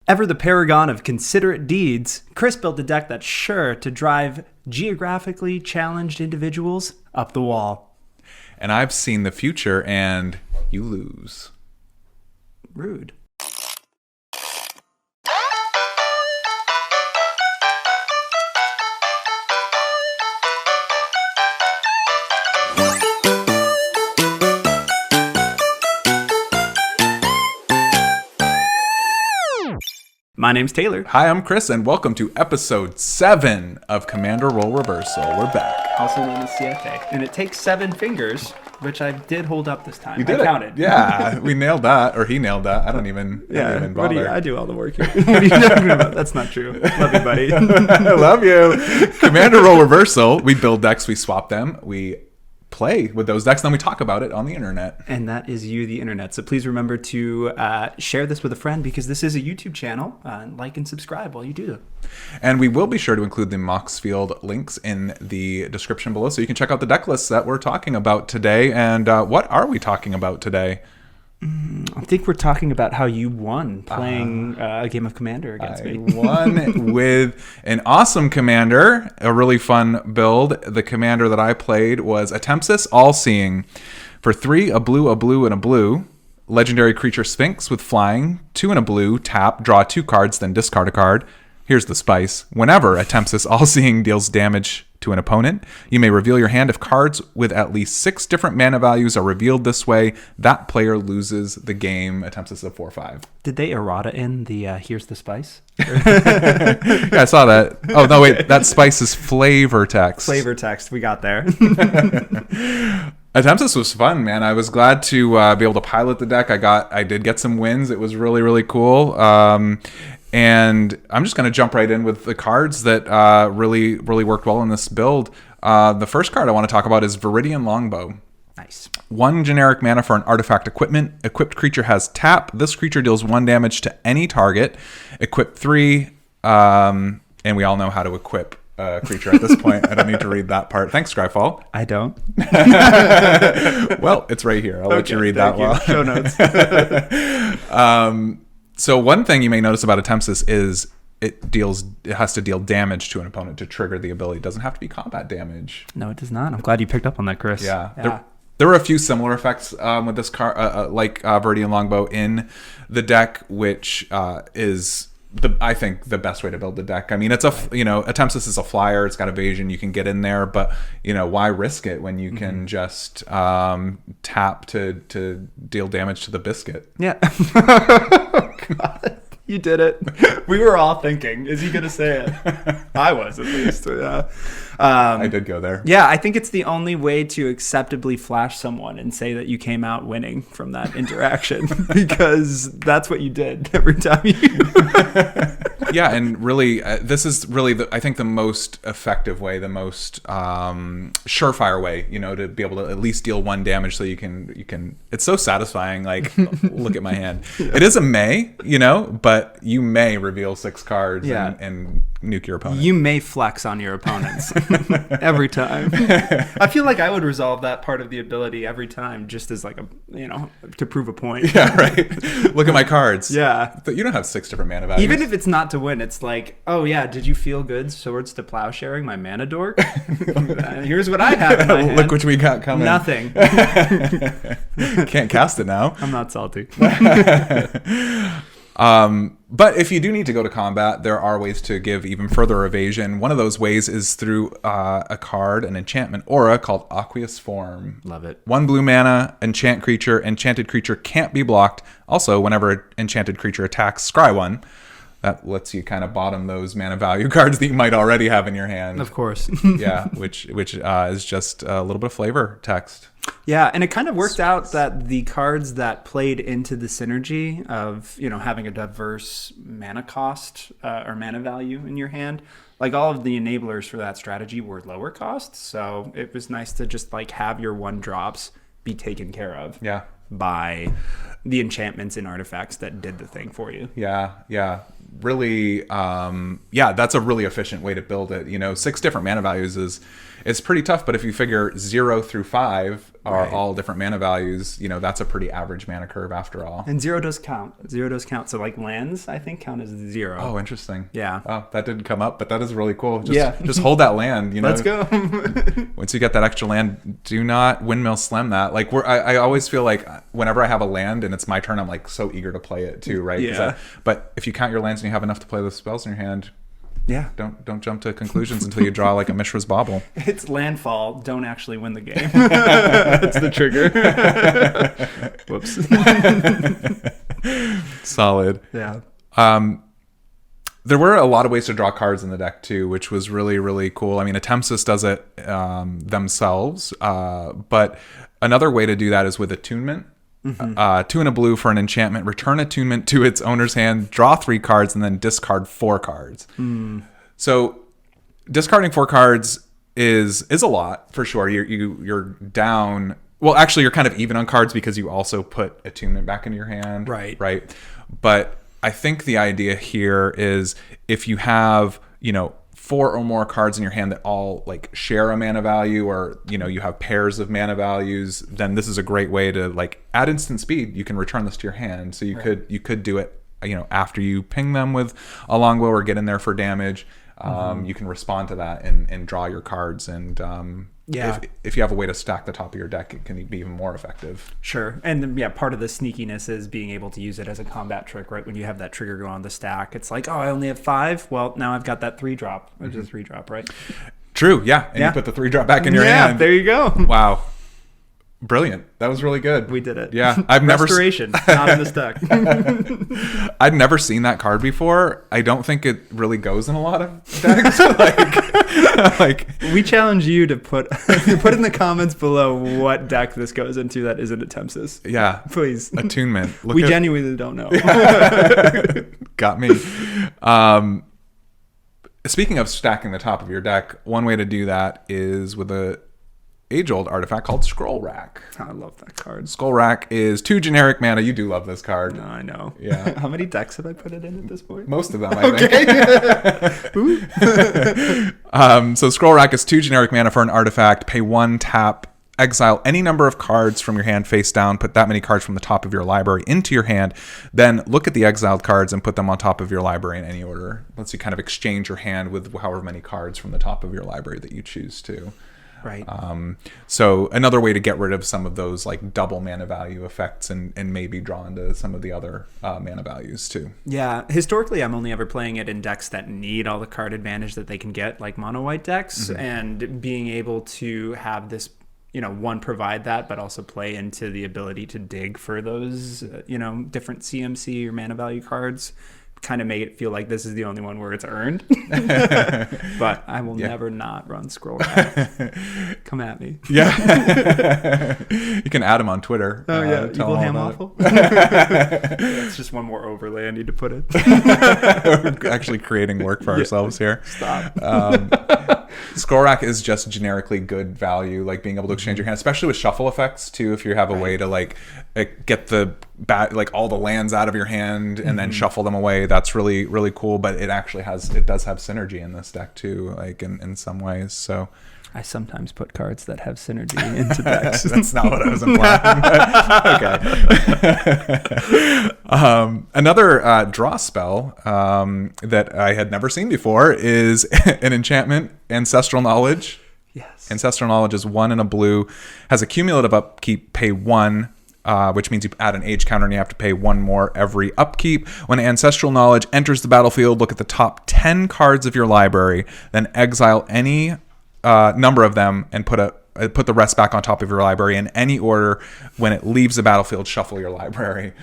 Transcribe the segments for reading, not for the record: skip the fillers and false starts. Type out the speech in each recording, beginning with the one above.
Ever the paragon of considerate deeds, Chris built a deck that's sure to drive geographically challenged individuals up the wall. And I've seen the future, and you lose. Rude. My name's Taylor. Hi, I'm Chris, and welcome to episode 7 of Commander Role Reversal. We're back. Also known as CFA. And it takes 7 fingers, which I did hold up this time. You did I counted. It. Yeah, we nailed that, or he nailed that. I don't even bother. I do all the work here. What are you talking about? That's not true. Love you, buddy. I love you. Commander Role Reversal. We build decks, we swap them, we play with those decks, then we talk about it on the internet. And that is you, the internet. So please remember to share this with a friend, because this is a YouTube channel. Like and subscribe while you do it. And we will be sure to include the Moxfield links in the description below, so you can check out the deck lists that we're talking about today. And what are we talking about today? I think we're talking about how you won playing a game of Commander against me. I won with an awesome commander, a really fun build. The commander that I played was Atemsis, All-Seeing. For 3, a blue, and a blue. Legendary creature Sphinx with flying, 2 and a blue, tap, draw 2 cards, then discard a card. Here's the spice. Whenever Atemsis All-Seeing deals damage to an opponent, you may reveal your hand. If cards with at least 6 different mana values are revealed this way, that player loses the game. Atemsis is a 4/5. Did they errata in the here's the spice? Yeah, I saw that. Oh, no, wait. That spice is flavor text. Flavor text. We got there. Atemsis was fun, man. I was glad to be able to pilot the deck. I did get some wins. It was really, really cool. And I'm just going to jump right in with the cards that really, really worked well in this build. The first card I want to talk about is Viridian Longbow. Nice. 1 generic mana for an artifact equipment. Equipped creature has tap. This creature deals 1 damage to any target. Equip 3. And we all know how to equip a creature at this point. I don't need to read that part. Thanks, Scryfall. I don't. Well, it's right here. I'll let you read that one. Show notes. So one thing you may notice about Atemsis is it has to deal damage to an opponent to trigger the ability. It doesn't have to be combat damage. No, it does not. I'm glad you picked up on that, Chris. Yeah. There were a few similar effects with this card, like Viridian Longbow in the deck, which is I think the best way to build the deck. I mean, it's Atemsis is a flyer. It's got evasion. You can get in there, but why risk it when you can just tap to deal damage to the biscuit? Yeah. God, you did it. We were all thinking, is he going to say it? I was, at least. Yeah. I did go there. Yeah, I think it's the only way to acceptably flash someone and say that you came out winning from that interaction, because that's what you did every time you... Yeah, and really, this is really, I think, the most effective way, the most surefire way, to be able to at least deal 1 damage, so you can. It's so satisfying. Like, look at my hand. Yeah. It is a may, but you may reveal 6 cards and nuke your opponent. You may flex on your opponents every time. I feel like I would resolve that part of the ability every time, just as like to prove a point. Yeah, right. Look at my cards. Yeah, but you don't have 6 different mana values. Even if it's not to win, it's like, oh yeah, did you feel good? Swords to Plowsharing, my mana dork. Here's what I have in my hand. Look what we got coming. Nothing. Can't cast it now. I'm not salty. But if you do need to go to combat, there are ways to give even further evasion. One of those ways is through a card, an enchantment aura called Aqueous Form. Love it. 1 blue mana, enchant creature. Enchanted creature can't be blocked. Also, whenever an enchanted creature attacks, scry 1. That lets you kind of bottom those mana value cards that you might already have in your hand. Of course. Yeah, which is just a little bit of flavor text. Yeah, and it kind of worked out that the cards that played into the synergy of, having a diverse mana cost or mana value in your hand, like all of the enablers for that strategy were lower cost. So it was nice to just like have your 1 drops be taken care of. Yeah. By the enchantments and artifacts that did the thing for you. Yeah. Really, that's a really efficient way to build it. 6 different mana values is pretty tough, but if you figure 0 through 5, are Right. all different mana values, that's a pretty average mana curve after all. And 0 does count. 0 does count. So like lands, I think, count as 0. Oh, interesting. Yeah. Oh, that didn't come up, but that is really cool. Yeah. Just hold that land. Let's go. Once you get that extra land, do not windmill slam that. Like I always feel like whenever I have a land and it's my turn, I'm like so eager to play it too, right? Yeah. But if you count your lands and you have enough to play the spells in your hand, Yeah. don't jump to conclusions until you draw like a Mishra's Bauble. It's landfall. Don't actually win the game. That's the trigger. Whoops. Solid. Yeah. There were a lot of ways to draw cards in the deck too, which was really, really cool. I mean, Atemsis does it themselves, but another way to do that is with attunement. 2 and a blue for an enchantment. Return attunement to its owner's hand. Draw 3 cards and then discard 4 cards. So discarding 4 cards is a lot for sure. You're down. Well, actually, you're kind of even on cards because you also put attunement back into your hand. Right. But I think the idea here is if you have 4 or more cards in your hand that all like share a mana value, or you have pairs of mana values, then this is a great way to like at instant speed you can return this to your hand. So you could do it after you ping them with a longbow or get in there for damage. You can respond to that and draw your cards, and if you have a way to stack the top of your deck, it can be even more effective. Sure. And part of the sneakiness is being able to use it as a combat trick, right? When you have that trigger go on the stack, it's like, oh, I only have 5. Well, now I've got that 3-drop, which is a 3-drop, right? True. Yeah. And you put the 3-drop back in your hand. Yeah, there you go. Wow. Brilliant. That was really good. We did it. Yeah. I've never Restoration, not in this deck. I'd never seen that card before. I don't think it really goes in a lot of decks. like We challenge you to put in the comments below what deck this goes into that isn't Atemsis. Yeah. Please. Attunement. We genuinely don't know. Got me. Speaking of stacking the top of your deck, one way to do that is with a age-old artifact called Scroll Rack. I love that card. Scroll Rack is 2 generic mana. You do love this card. No, I know. Yeah. How many decks have I put it in at this point? Most of them, I think. So Scroll Rack is 2 generic mana for an artifact. Pay 1, tap, exile any number of cards from your hand face down. Put that many cards from the top of your library into your hand. Then look at the exiled cards and put them on top of your library in any order. Lets you kind of exchange your hand with however many cards from the top of your library that you choose to. Right. So another way to get rid of some of those like double mana value effects and maybe draw into some of the other mana values too. Yeah. Historically, I'm only ever playing it in decks that need all the card advantage that they can get, like mono white decks, and being able to have this, one, provide that, but also play into the ability to dig for those, different CMC or mana value cards. Kind of make it feel like this is the only one where it's earned. But I will never not run Scroll Rack. Come at me. Yeah. You can add him on Twitter. Oh, yeah. Evil Ham Waffle. That's just one more overlay I need to put in. We're actually creating work for ourselves here. Stop. Scroll Rack is just generically good value, like being able to exchange your hand, especially with shuffle effects too. If you have a way to like get the all the lands out of your hand and then shuffle them away, that's really, really cool. But it does have synergy in this deck too, like in some ways. So I sometimes put cards that have synergy into decks. That's not what I was implying. Okay. Another draw spell that I had never seen before is an enchantment, Ancestral Knowledge. Yes. Ancestral Knowledge is 1 and a blue, has a cumulative upkeep, pay 1. Which means you add an age counter and you have to pay 1 more every upkeep. When Ancestral Knowledge enters the battlefield, look at the top 10 cards of your library, then exile any number of them and put the rest back on top of your library in any order. When it leaves the battlefield, shuffle your library.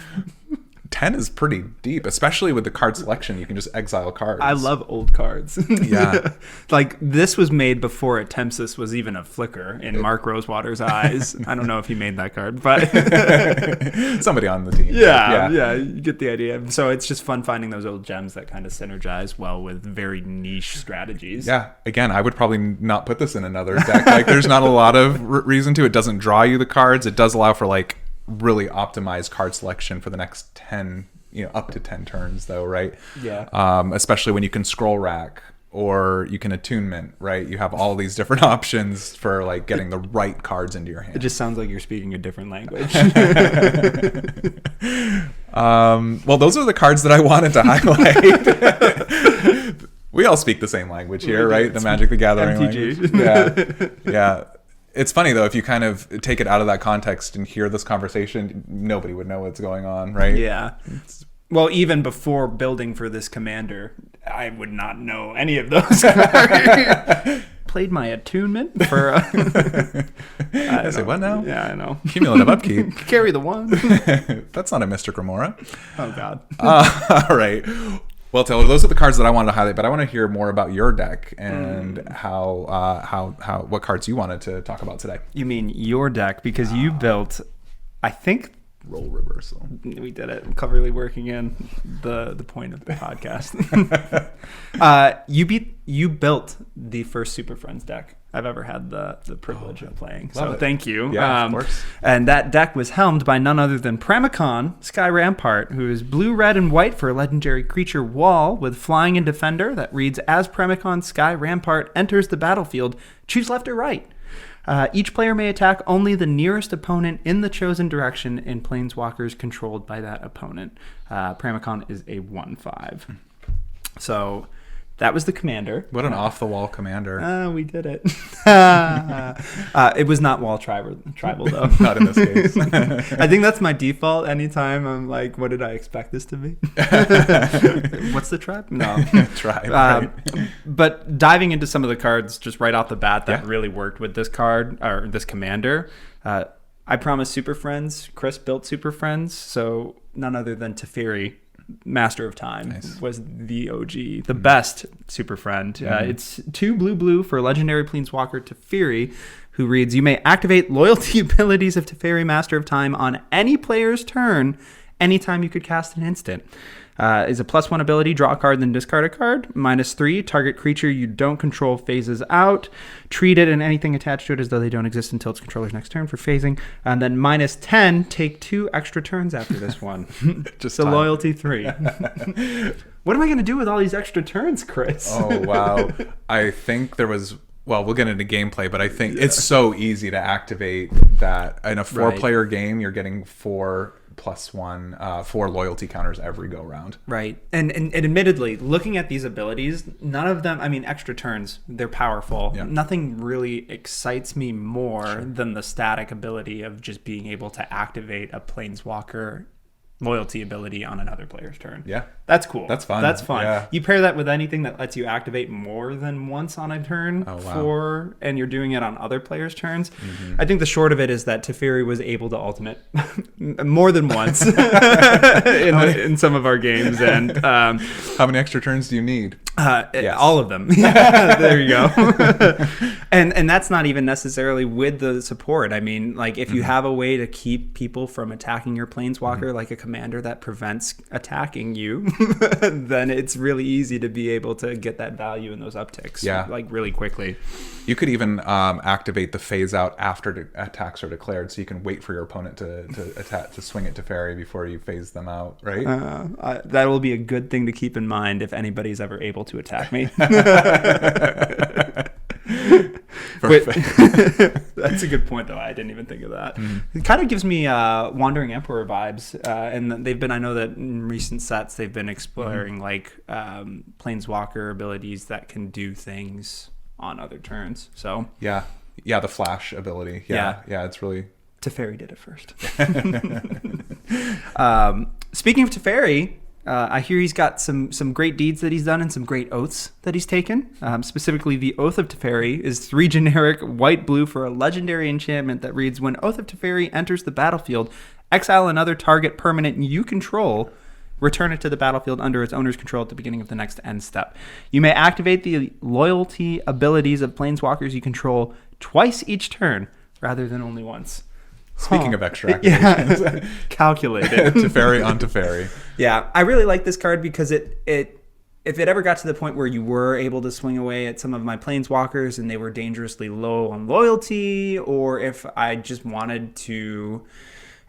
10 is pretty deep, especially with the card selection. You can just exile cards. I love old cards. Yeah. Like, this was made before Atemsis was even a flicker in Mark Rosewater's eyes. I don't know if he made that card, but somebody on the team. Yeah, you get the idea. So it's just fun finding those old gems that kind of synergize well with very niche strategies. Yeah. Again, I would probably not put this in another deck. Like, there's not a lot of reason to. It doesn't draw you the cards. It does allow for like really optimized card selection for the next 10, up to 10 turns though, right? Yeah. Especially when you can Scroll Rack or you can attunement, right? You have all these different options for like getting the right cards into your hand. It just sounds like you're speaking a different language. Well, those are the cards that I wanted to highlight. We all speak the same language here, right? The Magic the Gathering MTG. language. Yeah. It's funny, though, if you kind of take it out of that context and hear this conversation, nobody would know what's going on, right? Yeah. Well, even before building for this commander, I would not know any of those cards. Played my attunement for... I say, what now? Yeah, I know. Cumulative upkeep. Carry the one. That's not a Mystic Remora. Oh, God. All right. Well, Taylor, those are the cards that I wanted to highlight, but I want to hear more about your deck and what cards you wanted to talk about today. You mean your deck, because you built, I think... Role reversal. We did it. I'm cleverly working in the point of the podcast. You built the first Super Friends deck I've ever had the privilege of playing. So thank you. Yeah, of course. And that deck was helmed by none other than Pramikon, Sky Rampart, who is blue, red, and white for a legendary creature wall with flying and defender that reads, as Pramikon Sky Rampart enters the battlefield, choose left or right. Each player may attack only the nearest opponent in the chosen direction in planeswalkers controlled by that opponent. Pramikon is a 1/5. So that was the commander. What an off-the-wall commander. We did it. It was not wall tribal though. Not in this case. I think that's my default anytime I'm like, what did I expect this to be? What's the tribe? No. Tribe, right. But diving into some of the cards just right off the bat that really worked with this card, or this commander, I promised Super Friends. Chris built Super Friends, so none other than Teferi, Master of Time, was the OG, the best Super Friend. It's 2 blue for legendary planeswalker Teferi, who reads, you may activate loyalty abilities of Teferi, Master of Time, on any player's turn anytime you could cast an instant. Is a +1 ability, draw a card, then discard a card. -3, target creature you don't control phases out. Treat it and anything attached to it as though they don't exist until its controller's next turn for phasing. And then -10, take 2 extra turns after this one. Just a loyalty 3. What am I going to do with all these extra turns, Chris? Oh, wow. I think there was... Well, we'll get into gameplay, but I think it's so easy to activate that. In a 4-player game, you're getting 4 +1, 4 loyalty counters every go round. Right. And admittedly, looking at these abilities, none of them, I mean, extra turns, they're powerful. Yeah. Nothing really excites me more than the static ability of just being able to activate a planeswalker loyalty ability on another player's turn. Yeah. That's cool. That's fun. That's fun. Yeah. You pair that with anything that lets you activate more than once on a turn and you're doing it on other players' turns. I think the short of it is that Teferi was able to ultimate more than once in some of our games. And how many extra turns do you need? All of them. There you go. And that's not even necessarily with the support. I mean, like if you have a way to keep people from attacking your planeswalker, like a commander that prevents attacking you, then it's really easy to be able to get that value in those upticks like really quickly. You could even activate the phase out after attacks are declared, so you can wait for your opponent to swing it to Teferi before you phase them out, right? That will be a good thing to keep in mind if anybody's ever able to attack me. That's a good point, though. I didn't even think of that. It kind of gives me Wandering Emperor vibes, and they've been. I know that in recent sets they've been exploring like planeswalker abilities that can do things on other turns. So yeah, the flash ability. Yeah, it's really. Teferi did it first. Speaking of Teferi. I hear he's got some great deeds that he's done and some great oaths that he's taken. Specifically, the Oath of Teferi is 3 generic white-blue for a legendary enchantment that reads, when Oath of Teferi enters the battlefield, exile another target permanent you control, return it to the battlefield under its owner's control at the beginning of the next end step. You may activate the loyalty abilities of planeswalkers you control twice each turn, rather than only once. Speaking of extra activations. Calculated. Teferi on Teferi. Yeah, I really like this card because if it ever got to the point where you were able to swing away at some of my planeswalkers and they were dangerously low on loyalty, or if I just wanted to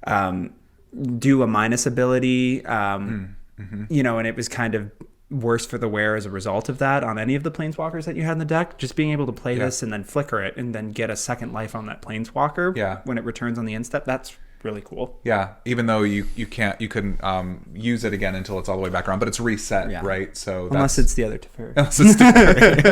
do a minus ability, and it was kind of worse for the wear as a result of that on any of the planeswalkers that you had in the deck. Just being able to play this and then flicker it and then get a second life on that planeswalker when it returns on the end step, that's really cool. Yeah, even though you couldn't use it again until it's all the way back around, but it's reset, right? So unless it's the other Teferi. Unless it's Teferi.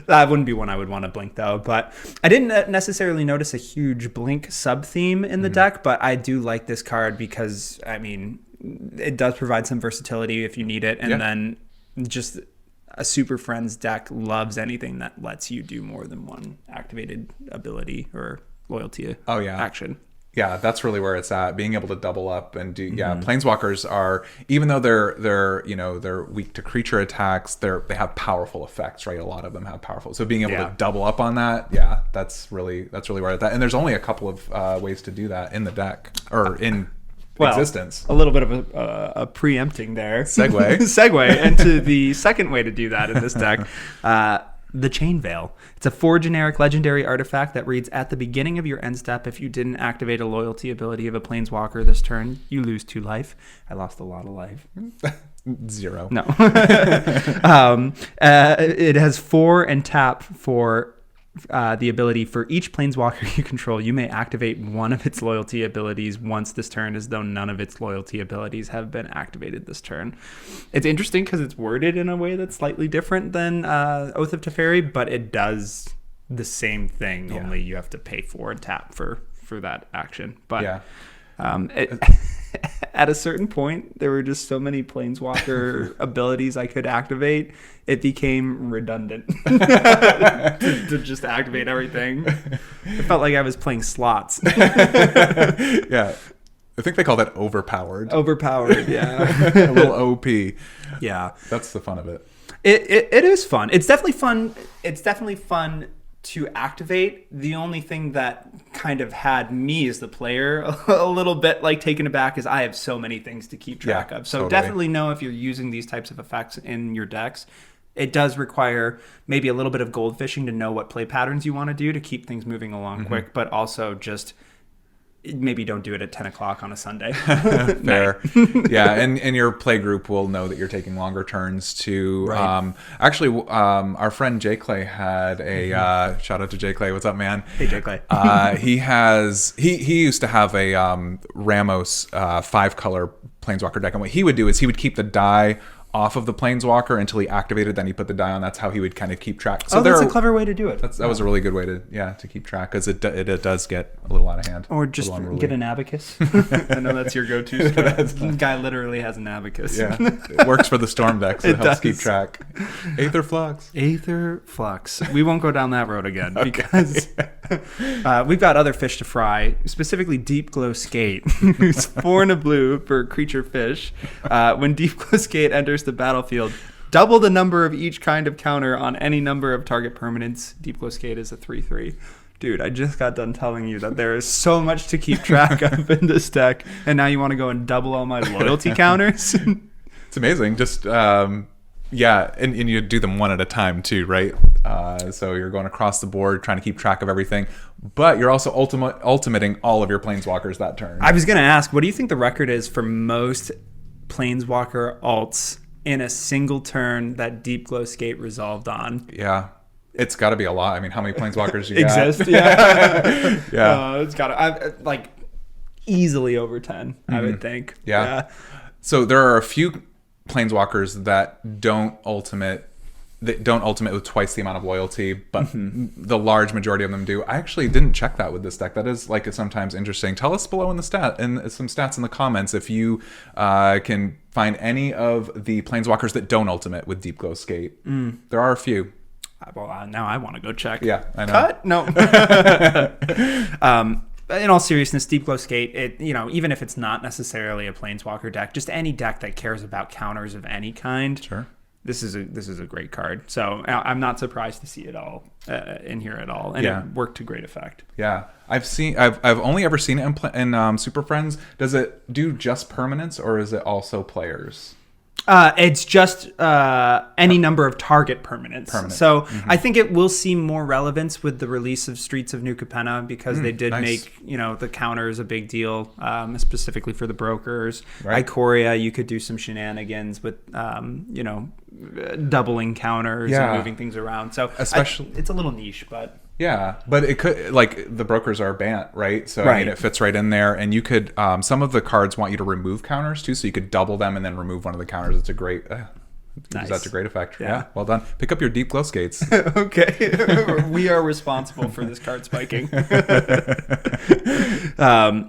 That wouldn't be one I would want to blink though. But I didn't necessarily notice a huge blink sub theme in the deck, but I do like this card because I mean it does provide some versatility if you need it, and then just a Super Friends deck loves anything that lets you do more than one activated ability or loyalty action. Yeah, that's really where it's at. Being able to double up and do planeswalkers are, even though they're weak to creature attacks, they have powerful effects, right? A lot of them have powerful. So being able to double up on that, that's really where it's at. And there's only a couple of ways to do that in the deck or in existence. A little bit of a preempting there. Segue into the second way to do that in this deck. The Chain Veil. It's a 4 generic legendary artifact that reads, at the beginning of your end step, if you didn't activate a loyalty ability of a planeswalker this turn, you lose 2 life. I lost a lot of life. 0. No. It has 4 and tap for the ability for each planeswalker you control. You may activate one of its loyalty abilities once this turn, as though none of its loyalty abilities have been activated this turn. It's interesting because it's worded in a way that's slightly different than Oath of Teferi, but it does the same thing. Only you have to pay 4 and tap for that action. But at a certain point, there were just so many planeswalker abilities I could activate, it became redundant to just activate everything. It felt like I was playing slots. Yeah. I think they call that overpowered. Overpowered, yeah. A little OP. Yeah. That's the fun of it. It is fun. It's definitely fun. It's definitely fun to activate. The only thing that kind of had me as the player a little bit like taken aback is I have so many things to keep track of. So definitely know if you're using these types of effects in your decks, it does require maybe a little bit of gold fishing to know what play patterns you want to do to keep things moving along quick, but also just maybe don't do it at 10 o'clock on a Sunday. Fair. Yeah, and your play group will know that you're taking longer turns to... Right. Actually, our friend Jay Clay had a... shout out to Jay Clay. What's up, man? Hey, Jay Clay. He used to have a Ramos 5-color Planeswalker deck. And what he would do is he would keep the die off of the planeswalker until he activated, then he put the die on. That's how he would kind of keep track. So that's a clever way to do it. That was a really good way to keep track, because it does get a little out of hand. Or just get an abacus. I know that's your go-to strat. Guy literally has an abacus. Yeah, it works for the storm deck, so it helps keep track. Aether Flux. We won't go down that road again because we've got other fish to fry, specifically Deep Glow Skate, who's 4 and a blue for creature fish. When Deep Glow Skate enters the battlefield, double the number of each kind of counter on any number of target permanents. Deep Glow Skate is a 3/3. Dude, I just got done telling you that there is so much to keep track of in this deck, and now you want to go and double all my loyalty counters? It's amazing. Just and you do them one at a time too, right? So you're going across the board trying to keep track of everything, but you're also ultimating all of your planeswalkers that turn. I was going to ask, what do you think the record is for most planeswalker alts in a single turn that Deep Glow Skate resolved on? Yeah. It's got to be a lot. I mean, how many planeswalkers you exist? got? Yeah. Yeah. It's got to, easily over 10, I would think. Yeah. So there are a few planeswalkers that don't ultimate with twice the amount of loyalty, but the large majority of them do. I actually didn't check that with this deck. That is sometimes interesting. Tell us below in some stats in the comments if you can find any of the planeswalkers that don't ultimate with Deep Glow Skate. There are a few. Well, now I want to go check. Yeah, I know. Cut? No. In all seriousness, Deep Glow Skate, even if it's not necessarily a planeswalker deck, just any deck that cares about counters of any kind. Sure. This is a great card. So I'm not surprised to see it all in here at all, and it worked to great effect. Yeah, I've only ever seen it in Super Friends. Does it do just permanents, or is it also players? It's just any number of target permanents. So I think it will see more relevance with the release of Streets of New Capenna because they did make the counters a big deal, specifically for the brokers. Right. Ikoria, you could do some shenanigans with doubling counters and moving things around. So especially it's a little niche, but. Yeah, but it could, like, the brokers are Bant, right? So I mean, it fits right in there. And you could, some of the cards want you to remove counters too, so you could double them and then remove one of the counters. It's a great, use that to great effect. Yeah, well done. Pick up your deep glow skates. Okay, we are responsible for this card spiking.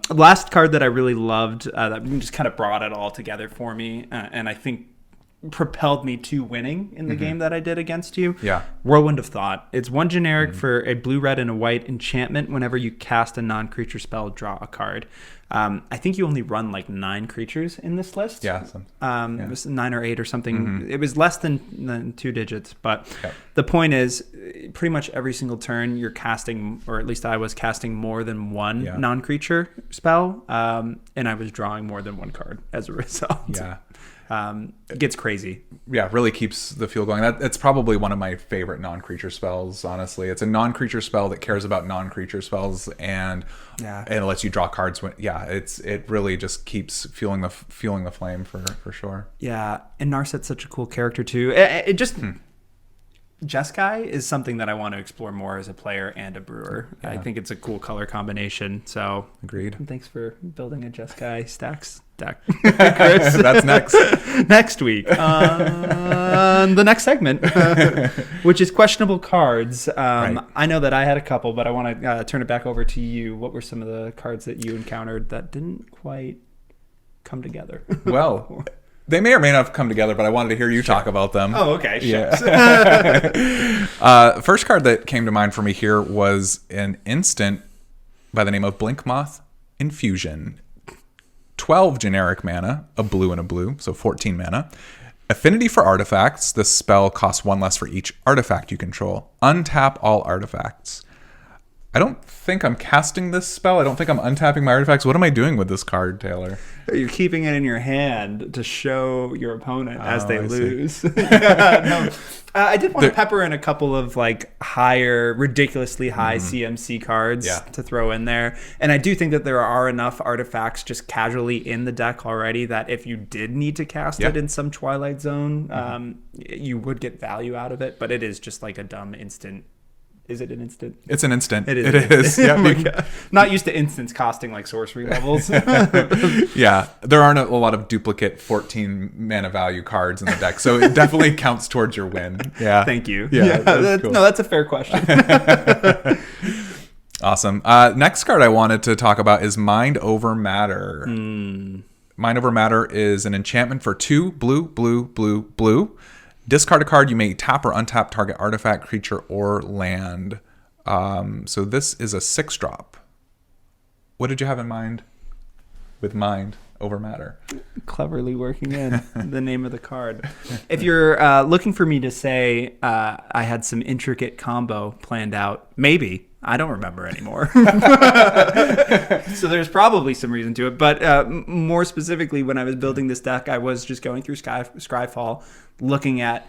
Last card that I really loved, that just kind of brought it all together for me, and I think propelled me to winning in the game that I did against you. Yeah. Whirlwind of Thought. It's one generic for a blue, red, and a white enchantment. Whenever you cast a non-creature spell, draw a card. I think you only run like 9 creatures in this list. Yeah. It was 9 or 8 or something. It was less than 2 digits. But the point is, pretty much every single turn you're casting, or at least I was casting more than one non-creature spell. And I was drawing more than one card as a result. Yeah. It gets crazy. Yeah, really keeps the fuel going. It's probably one of my favorite non-creature spells, honestly. It's a non-creature spell that cares about non-creature spells and it lets you draw cards when it really just keeps fueling the flame for sure. Yeah, and Narset's such a cool character too. Jeskai is something that I want to explore more as a player and a brewer. Yeah. I think it's a cool color combination. So agreed. Thanks for building a Jeskai stacks deck, Chris. That's next. Next week on the next segment, which is questionable cards. I know that I had a couple, but I want to turn it back over to you. What were some of the cards that you encountered that didn't quite come together? Well, they may or may not have come together, but I wanted to hear you talk about them. Oh, okay. Yeah. First card that came to mind for me here was an instant by the name of Blinkmoth Infusion. 12 generic mana, a blue and a blue, so 14 mana. Affinity for artifacts. This spell costs 1 less for each artifact you control. Untap all artifacts. I don't think I'm casting this spell. I don't think I'm untapping my artifacts. What am I doing with this card, Taylor? You're keeping it in your hand to show your opponent as they lose. I did want to pepper in a couple of like ridiculously high CMC cards to throw in there. And I do think that there are enough artifacts just casually in the deck already that if you did need to cast it in some Twilight Zone, you would get value out of it. But it is just like a dumb instant. Is it an instant? It's an instant. It is. It is. Yeah. Oh, not used to instants costing like sorcery levels. Yeah. There aren't a lot of duplicate 14 mana value cards in the deck, so it definitely counts towards your win. Yeah. Thank you. Yeah. That's cool. No, that's a fair question. Awesome. Next card I wanted to talk about is Mind Over Matter. Mind Over Matter is an enchantment for 2 blue, blue, blue, blue. Discard a card. You may tap or untap target artifact, creature, or land. So this is a 6-drop. What did you have in mind with Mind Over Matter? Cleverly working in the name of the card. If you're looking for me to say I had some intricate combo planned out, maybe. I don't remember anymore. So there's probably some reason to it. But more specifically, when I was building this deck, I was just going through Skyfall, looking at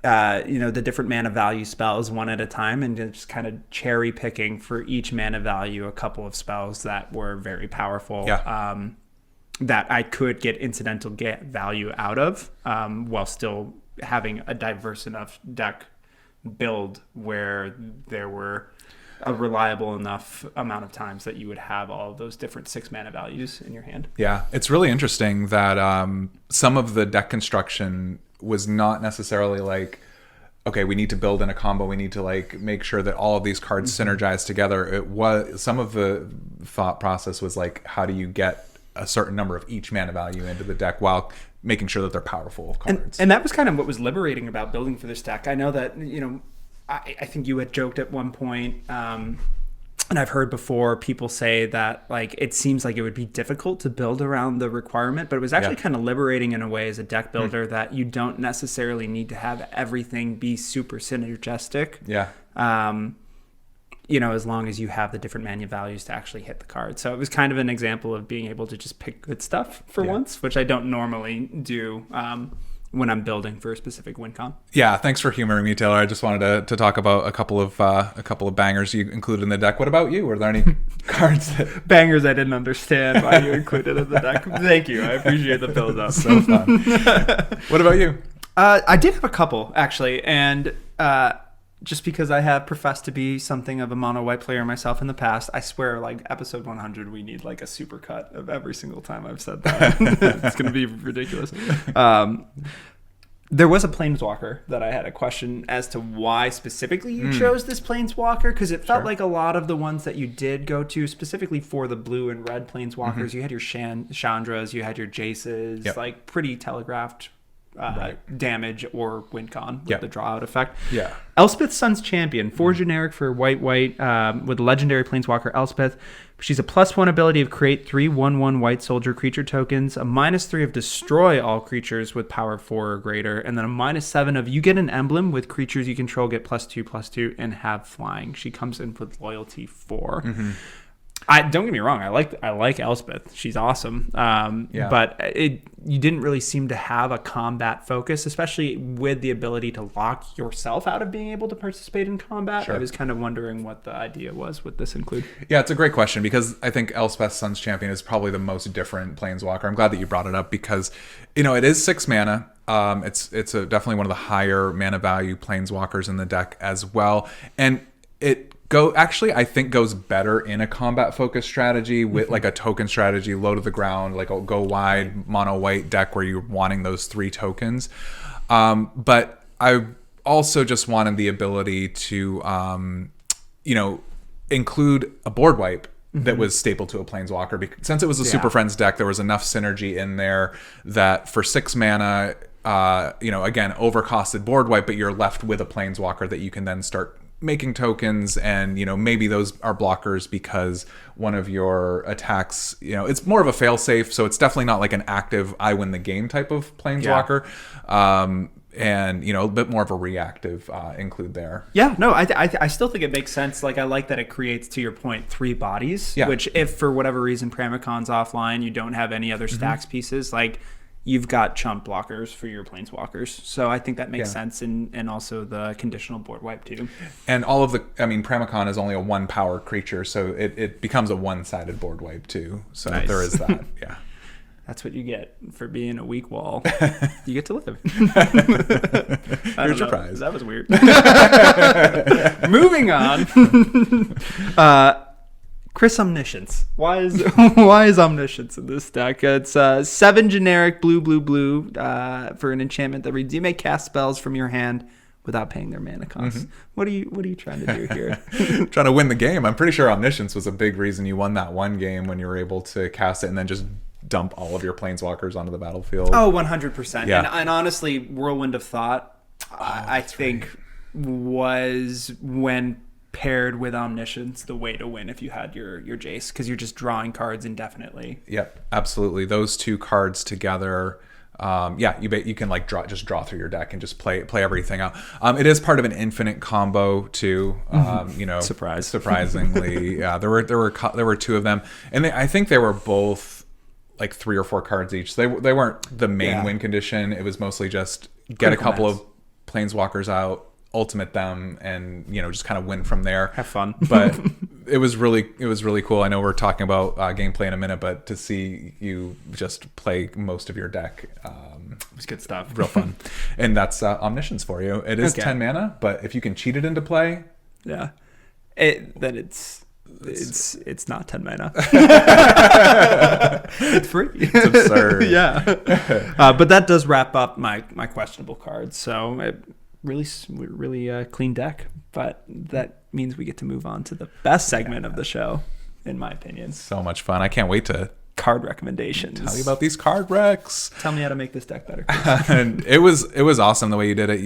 the different mana value spells one at a time and just kind of cherry picking for each mana value a couple of spells that were very powerful. That I could get incidental value out of while still having a diverse enough deck build where there were a reliable enough amount of times that you would have all of those different 6 mana values in your hand. Yeah, it's really interesting that some of the deck construction was not necessarily like, okay, we need to build in a combo. We need to like make sure that all of these cards synergize together. It was some of the thought process was like, how do you get a certain number of each mana value into the deck while making sure that they're powerful cards. And that was kind of what was liberating about building for this deck. I know that, I think you had joked at one point, and I've heard before people say that like it seems like it would be difficult to build around the requirement, but it was actually kind of liberating in a way as a deck builder that you don't necessarily need to have everything be super synergistic. As long as you have the different mana values to actually hit the card. So it was kind of an example of being able to just pick good stuff for once, which I don't normally do. when I'm building for a specific win con. Yeah, thanks for humoring me, Taylor. I just wanted to talk about a couple of bangers you included in the deck. What about you? Were there any cards that Bangers I didn't understand why you included in the deck? Thank you. I appreciate the build up. so fun? What about you? I did have a couple actually, and just because I have professed to be something of a mono white player myself in the past, I swear, like episode 100, we need like a super cut of every single time I've said that. It's gonna be ridiculous. There was a planeswalker that I had a question as to why specifically you chose this planeswalker, because it felt like a lot of the ones that you did go to specifically for the blue and red planeswalkers. You had your Chandras, you had your Jaces, like pretty telegraphed damage or win con with the draw out effect. Elspeth Sun's Champion, 4 generic for white with legendary planeswalker Elspeth. She's a +1 ability of create 3 1/1 white soldier creature tokens, a -3 of destroy all creatures with power 4 or greater, and then a -7 of you get an emblem with creatures you control get +2/+2 and have flying. She comes in with loyalty 4. Don't get me wrong. I like Elspeth. She's awesome. But you didn't really seem to have a combat focus, especially with the ability to lock yourself out of being able to participate in combat. I was kind of wondering what the idea was with this include. Yeah, it's a great question because I think Elspeth Sun's Champion is probably the most different planeswalker. I'm glad that you brought it up because, it is 6 mana. It's definitely one of the higher mana value planeswalkers in the deck as well, and I think goes better in a combat focused strategy with like a token strategy, low to the ground, like a go wide mono white deck where you're wanting those 3 tokens. But I also just wanted the ability to, include a board wipe that was staple to a planeswalker. Since it was a Super Friends deck, there was enough synergy in there that for 6 mana, again, overcosted board wipe, but you're left with a planeswalker that you can then start making tokens, and maybe those are blockers because one of your attacks, it's more of a fail-safe, so it's definitely not like an active I win the game type of planeswalker. And a bit more of a reactive include there. I still think it makes sense. Like, I like that it creates, to your point, 3 bodies, which if for whatever reason Pramikon's offline, you don't have any other stacks pieces, like you've got chump blockers for your planeswalkers. So I think that makes sense, and also the conditional board wipe too. And all of Pramikon is only a 1 power creature, so it becomes a 1-sided board wipe too. So there is that. That's what you get for being a weak wall. You get to live. Here's your prize. That was weird. Moving on. Chris Omniscience. Why is Omniscience in this deck? It's 7 generic blue for an enchantment that reads: you may cast spells from your hand without paying their mana costs. What are you trying to do here? Trying to win the game. I'm pretty sure Omniscience was a big reason you won that one game when you were able to cast it and then just dump all of your planeswalkers onto the battlefield. Oh, 100%. And honestly, Whirlwind of Thought, I think, was when paired with Omniscience the way to win if you had your Jace, because you're just drawing cards indefinitely. Yep, absolutely. Those 2 cards together, you can like draw through your deck and just play everything out. It is part of an infinite combo too. Surprisingly, there were 2 of them, and I think they were both like 3 or 4 cards each. They weren't the main win condition. It was mostly just get a couple of planeswalkers out, ultimate them, and just kind of win from there. Have fun. But it was really cool. I know we're talking about gameplay in a minute, but to see you just play most of your deck, it was good stuff. Real fun. And that's Omniscience for you. It is 10 mana, but if you can cheat it into play, then it's not 10 mana. It's free. It's absurd. But that does wrap up my questionable cards. So it really clean deck. But that means we get to move on to the best segment of the show, in my opinion. So much fun. I can't wait to card recommendations. Tell you about these card recs. Tell me how to make this deck better. And it was awesome the way you did it.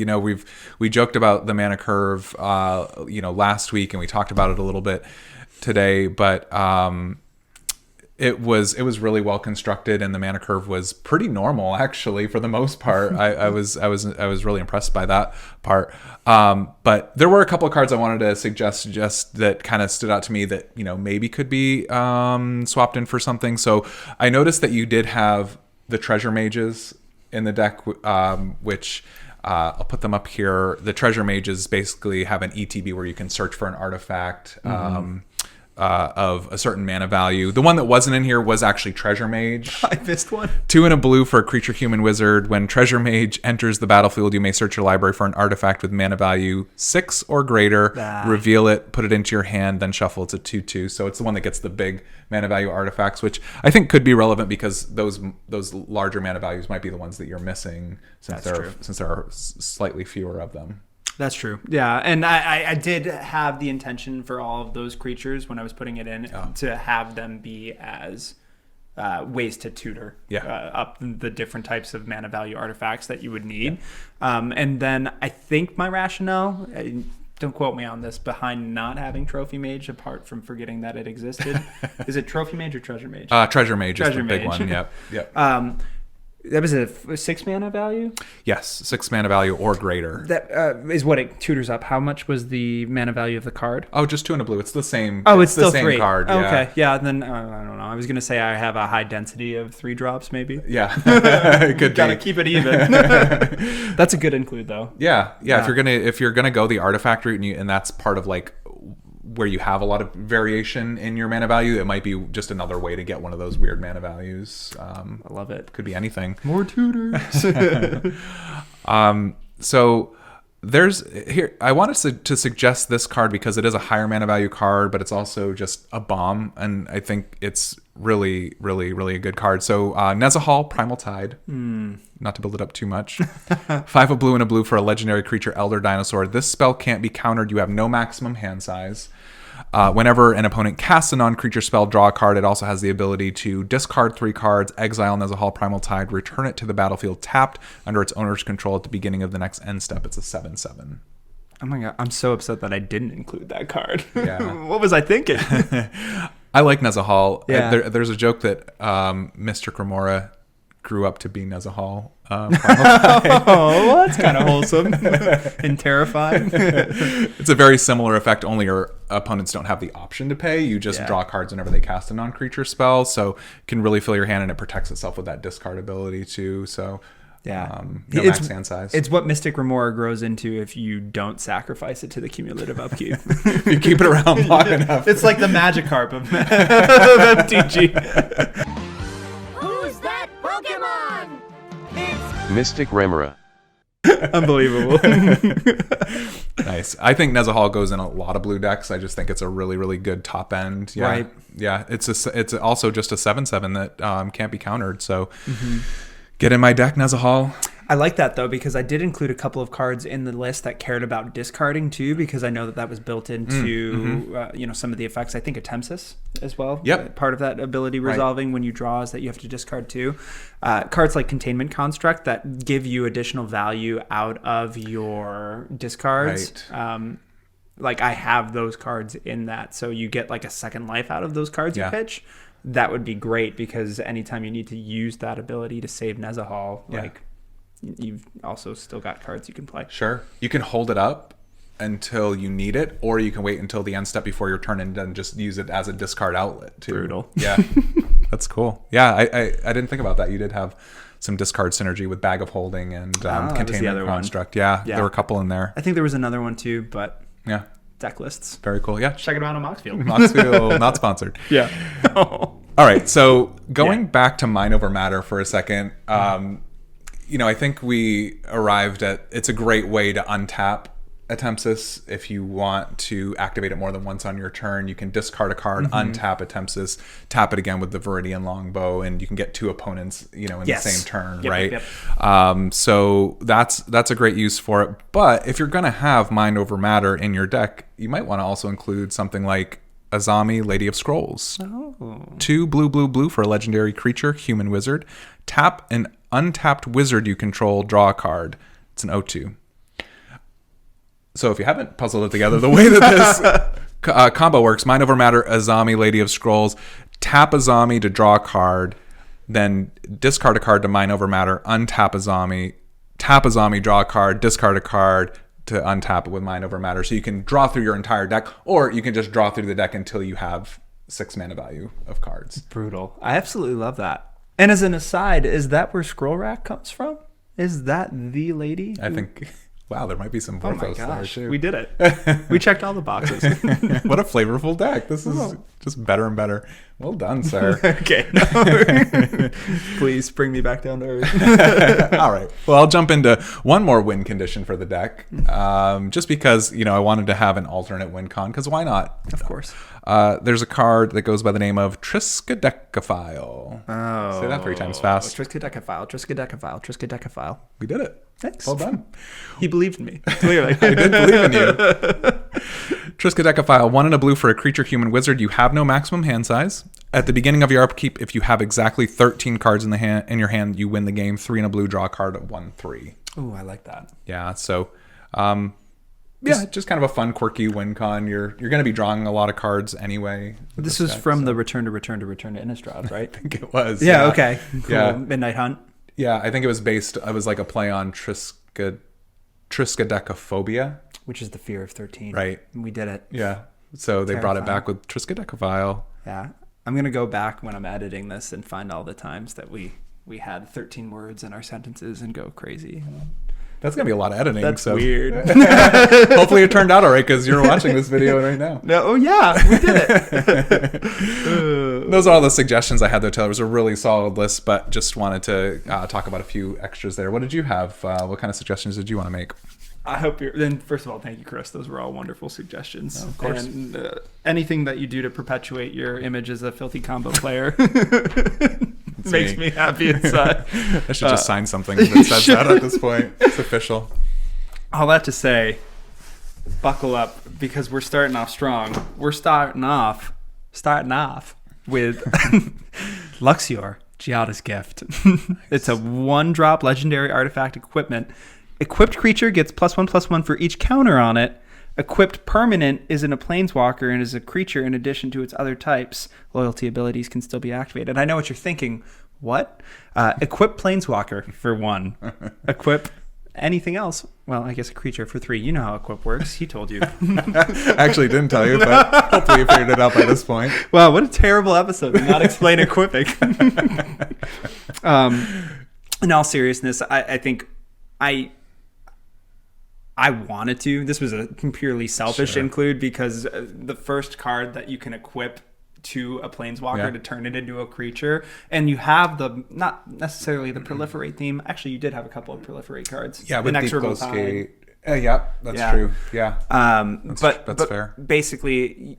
We joked about the mana curve last week, and we talked about it a little bit today, but it was really well constructed, and the mana curve was pretty normal actually for the most part. I was really impressed by that part. But there were a couple of cards I wanted to suggest just that kind of stood out to me that maybe could be swapped in for something. So I noticed that you did have the Treasure Mages in the deck, which I'll put them up here. The treasure mages basically have an ETB where you can search for an artifact of a certain mana value. The one that wasn't in here was actually Treasure Mage. I missed one. 2 and a blue for a creature human wizard. When Treasure Mage enters the battlefield, you may search your library for an artifact with mana value 6 or greater. Reveal it, put it into your hand, then shuffle. It's a 2/2. So it's the one that gets the big mana value artifacts, which I think could be relevant because those larger mana values might be the ones that you're missing since there are slightly fewer of them. That's true. Yeah, and I did have the intention for all of those creatures when I was putting it in to have them be as ways to tutor up the different types of mana value artifacts that you would need. And then I think my rationale, don't quote me on this, behind not having Trophy Mage, apart from forgetting that it existed, is it Trophy Mage or Treasure Mage? Treasure Mage is the big one. Yep. That was a 6 mana value? Yes, 6 mana value or greater. That is what it tutors up. How much was the mana value of the card? Oh, just 2 and a blue. It's the same. Oh, it's still the same 3 card. Oh, okay, yeah. Then I don't know. I was gonna say I have a high density of 3 drops, maybe. Yeah, could gotta keep it even. That's a good include, though. Yeah. If you're gonna go the artifact route, and that's part of like where you have a lot of variation in your mana value, it might be just another way to get one of those weird mana values. I love it. Could be anything. More tutors. So there's here. I wanted to suggest this card because it is a higher mana value card, but it's also just a bomb, and I think it's really, really, really a good card. So Nezahal, Primal Tide. Not to build it up too much. 5 of blue and a blue for a legendary creature, Elder Dinosaur. This spell can't be countered. You have no maximum hand size. Whenever an opponent casts a non-creature spell, draw a card. It also has the ability to discard 3 cards, exile Nezahal Primal Tide, return it to the battlefield tapped under its owner's control at the beginning of the next end step. It's a 7/7. Oh my god, I'm so upset that I didn't include that card. Yeah. What was I thinking? I like Nezahal. Yeah. There's a joke that Mr. Cremora grew up to be Nezahal. Oh, well, that's kind of wholesome and terrifying. It's a very similar effect, only your opponents don't have the option to pay. You just draw cards whenever they cast a non-creature spell, so it can really fill your hand, and it protects itself with that discard ability too. So no max hand size. It's what Mystic Remora grows into if you don't sacrifice it to the cumulative upkeep. If you keep it around long enough. It's like the Magikarp of MTG. Mystic Remora. Unbelievable. Nice. I think Nezahal goes in a lot of blue decks. I just think it's a really, really good top end. Yeah. Right. Yeah. It's also just a 7/7 that can't be countered. So get in my deck, Nezahal. I like that, though, because I did include a couple of cards in the list that cared about discarding, too, because I know that was built into some of the effects. I think Atemsis as well. Yep. Part of that ability resolving when you draw is that you have to discard, too. Cards like Containment Construct that give you additional value out of your discards. Right. Like, I have those cards in that, so you get, like, a second life out of those cards you pitch. That would be great, because anytime you need to use that ability to save Nezahal, you've also still got cards you can play. Sure. You can hold it up until you need it, or you can wait until the end step before your turn and then just use it as a discard outlet too. Brutal. Yeah. That's cool. Yeah, I didn't think about that. You did have some discard synergy with Bag of Holding and Containment Construct. Yeah, there were a couple in there. I think there was another one too, but deck lists. Very cool. Yeah. Check it out on Moxfield. Moxfield, not sponsored. Yeah. All right. So going back to Mind Over Matter for a second, I think we arrived at, it's a great way to untap Atemsis. If you want to activate it more than once on your turn, you can discard a card, untap Atemsis, tap it again with the Viridian Longbow, and you can get 2 opponents, in the same turn, right? Yep. So that's a great use for it. But if you're going to have Mind Over Matter in your deck, you might want to also include something like Azami, Lady of Scrolls. 2 blue for a legendary creature, human wizard. Tap an untapped wizard you control, draw a card. It's an 0/2. So if you haven't puzzled it together, the way that this combo works, Mind Over Matter, Azami, Lady of Scrolls, tap Azami to draw a card, then discard a card to Mind Over Matter, untap Azami, tap Azami, draw a card, discard a card to untap it with Mind Over Matter. So you can draw through your entire deck, or you can just draw through the deck until you have 6 mana value of cards. Brutal. I absolutely love that. And as an aside, is that where Scroll Rack comes from? Is that the lady? I think. Wow, there might be some Oh my Vorthos there gosh, too. we did it. We checked all the boxes. What a flavorful deck. This is just better and better. Well done, sir. Okay. No. Please bring me back down to earth. All right. Well, I'll jump into one more win condition for the deck. Just because, I wanted to have an alternate win con, because why not? Of course. There's a card that goes by the name of Triskaidekaphile. Oh. Say that 3 times fast. Triskaidekaphile, Triskaidekaphile, Triskaidekaphile. We did it. Thanks. Well done. He believed in me, clearly. I did believe in you. Triskaidekaphile, 1 and a blue for a creature, human, wizard. You have no maximum hand size. At the beginning of your upkeep, if you have exactly 13 cards in your hand, you win the game. 3 and a blue, draw a card at 1/3. Ooh, I like that. Yeah, so just kind of a fun, quirky win con. You're going to be drawing a lot of cards anyway. This is from the Return to Innistrad, right? I think it was. Yeah, okay. Cool. Yeah. Midnight Hunt. Yeah, I think it was like a play on Triskaidekaphobia. Which is the fear of 13. Right. We did it. Yeah. So they brought it Terrifying. back with Triskaidekaphile. Yeah. I'm going to go back when I'm editing this and find all the times that we had 13 words in our sentences and go crazy. That's going to be a lot of editing. That's weird. Hopefully it turned out all right, because you're watching this video right now. No, oh, yeah. We did it. Those are all the suggestions I had, though, Taylor. It was a really solid list, but just wanted to talk about a few extras there. What did you have? What kind of suggestions did you want to make? I hope you're... Then, first of all, thank you, Chris. Those were all wonderful suggestions. Of course. And anything that you do to perpetuate your image as a filthy combo player makes me happy inside. I should just sign something that says that at this point. It's official. All that to say, buckle up, because we're starting off strong. We're starting off with Luxior, Giada's Gift. It's a 1-drop legendary artifact equipment. Equipped creature gets +1/+1 for each counter on it. Equipped permanent isn't a planeswalker and is a creature in addition to its other types. Loyalty abilities can still be activated. I know what you're thinking. What? Equip planeswalker for 1. Equip anything else. Well, I guess a creature for 3. You know how equip works. He told you. Actually didn't tell you, but hopefully you figured it out by this point. Wow, what a terrible episode to not explain equipping. In all seriousness, I think I wanted to. This was a purely selfish include, because the first card that you can equip to a planeswalker to turn it into a creature, and you have the not necessarily the proliferate theme. Actually, you did have a couple of proliferate cards. Yeah, with Inexorable Deep Tide. yeah, that's true. Yeah, that's fair. Basically,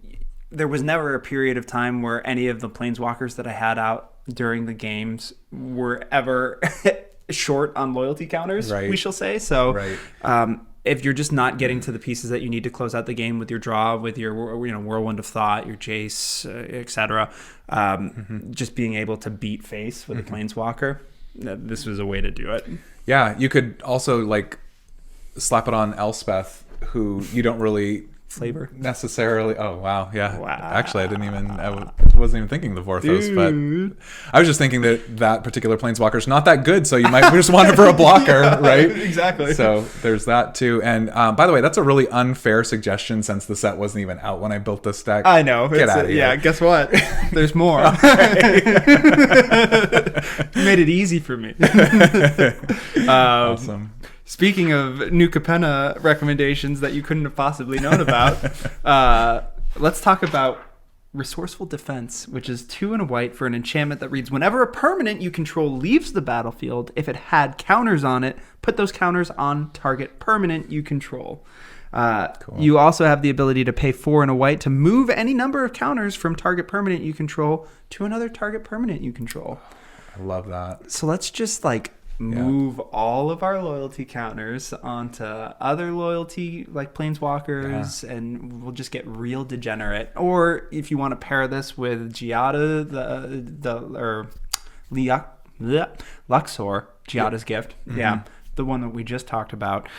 there was never a period of time where any of the planeswalkers that I had out during the games were ever short on loyalty counters, we shall say. So if you're just not getting to the pieces that you need to close out the game with your draw, with your Whirlwind of Thought, your Jace, etc., just being able to beat face with a planeswalker, this was a way to do it. Yeah, you could also like slap it on Elspeth, who you don't really flavor necessarily. Oh wow, yeah. Wow. Actually, I wasn't even thinking the Vorthos, but I was just thinking that particular planeswalker is not that good, so you might just want it for a blocker, right? Exactly. So there's that too. And by the way, that's a really unfair suggestion, since the set wasn't even out when I built this deck. I know. Get out of here. Yeah. Guess what? There's more. You made it easy for me. Awesome. Speaking of New Capenna recommendations that you couldn't have possibly known about, let's talk about Resourceful Defense, which is 2 and a white for an enchantment that reads, whenever a permanent you control leaves the battlefield, if it had counters on it, put those counters on target permanent you control. Cool. You also have the ability to pay 4 and a white to move any number of counters from target permanent you control to another target permanent you control. I love that. So let's just move all of our loyalty counters onto other loyalty like planeswalkers, and we'll just get real degenerate. Or if you want to pair this with Giada, Luxor, Giada's Gift, the one that we just talked about,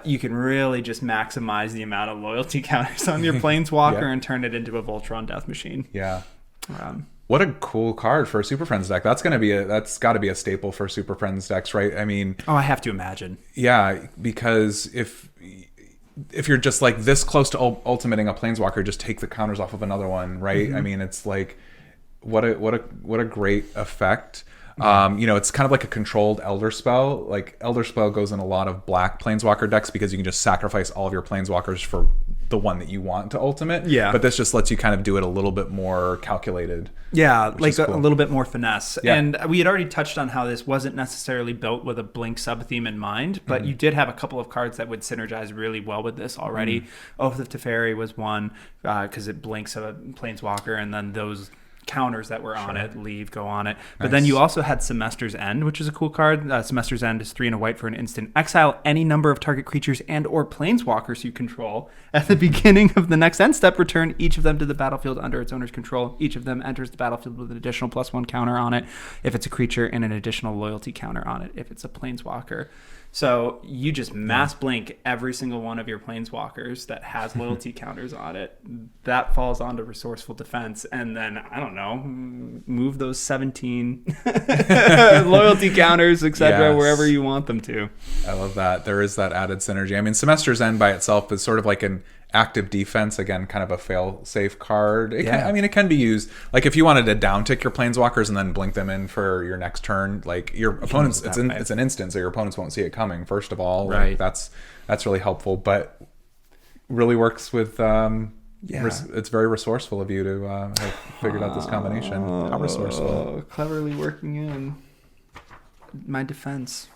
you can really just maximize the amount of loyalty counters on your planeswalker and turn it into a Voltron Death Machine. Yeah. What a cool card for a Super Friends deck. That's got to be a staple for Super Friends decks, right? I mean, I have to imagine. Yeah, because if you're just like this close to ultimating a planeswalker, just take the counters off of another one, right? I mean, it's like what a great effect. It's kind of like a controlled Elder Spell. Like Elder Spell goes in a lot of black Planeswalker decks because you can just sacrifice all of your Planeswalkers for the one that you want to ultimate. Yeah. But this just lets you kind of do it a little bit more calculated. Yeah, like cool. a little bit more finesse. Yeah. And we had already touched on how this wasn't necessarily built with a Blink sub-theme in mind, but you did have a couple of cards that would synergize really well with this already. Oath of Teferi was one, because it blinks a Planeswalker, and then those counters that were on it go on it. But then you also had Semester's End, which is a cool card. Semester's End is 3 and a white for an instant. Exile any number of target creatures and or planeswalkers you control. At the beginning of the next end step, return each of them to the battlefield under its owner's control. Each of them enters the battlefield with an additional +1 counter on it if it's a creature, and an additional loyalty counter on it if it's a planeswalker. So you just mass blink every single one of your planeswalkers that has loyalty counters on it. That falls onto Resourceful Defense, and then, I don't know, move those 17 loyalty counters, etc., wherever you want them to. I love that. There is that added synergy. I mean, Semester's End by itself is sort of like an active defense, again, kind of a fail-safe card. It can be used. Like, if you wanted to down-tick your planeswalkers and then blink them in for your next turn, like, your opponents, it's an instant, so your opponents won't see it coming, first of all. Right. Like, that's really helpful, but really works with... it's very resourceful of you to have figured out this combination. How resourceful. Cleverly working in my defense.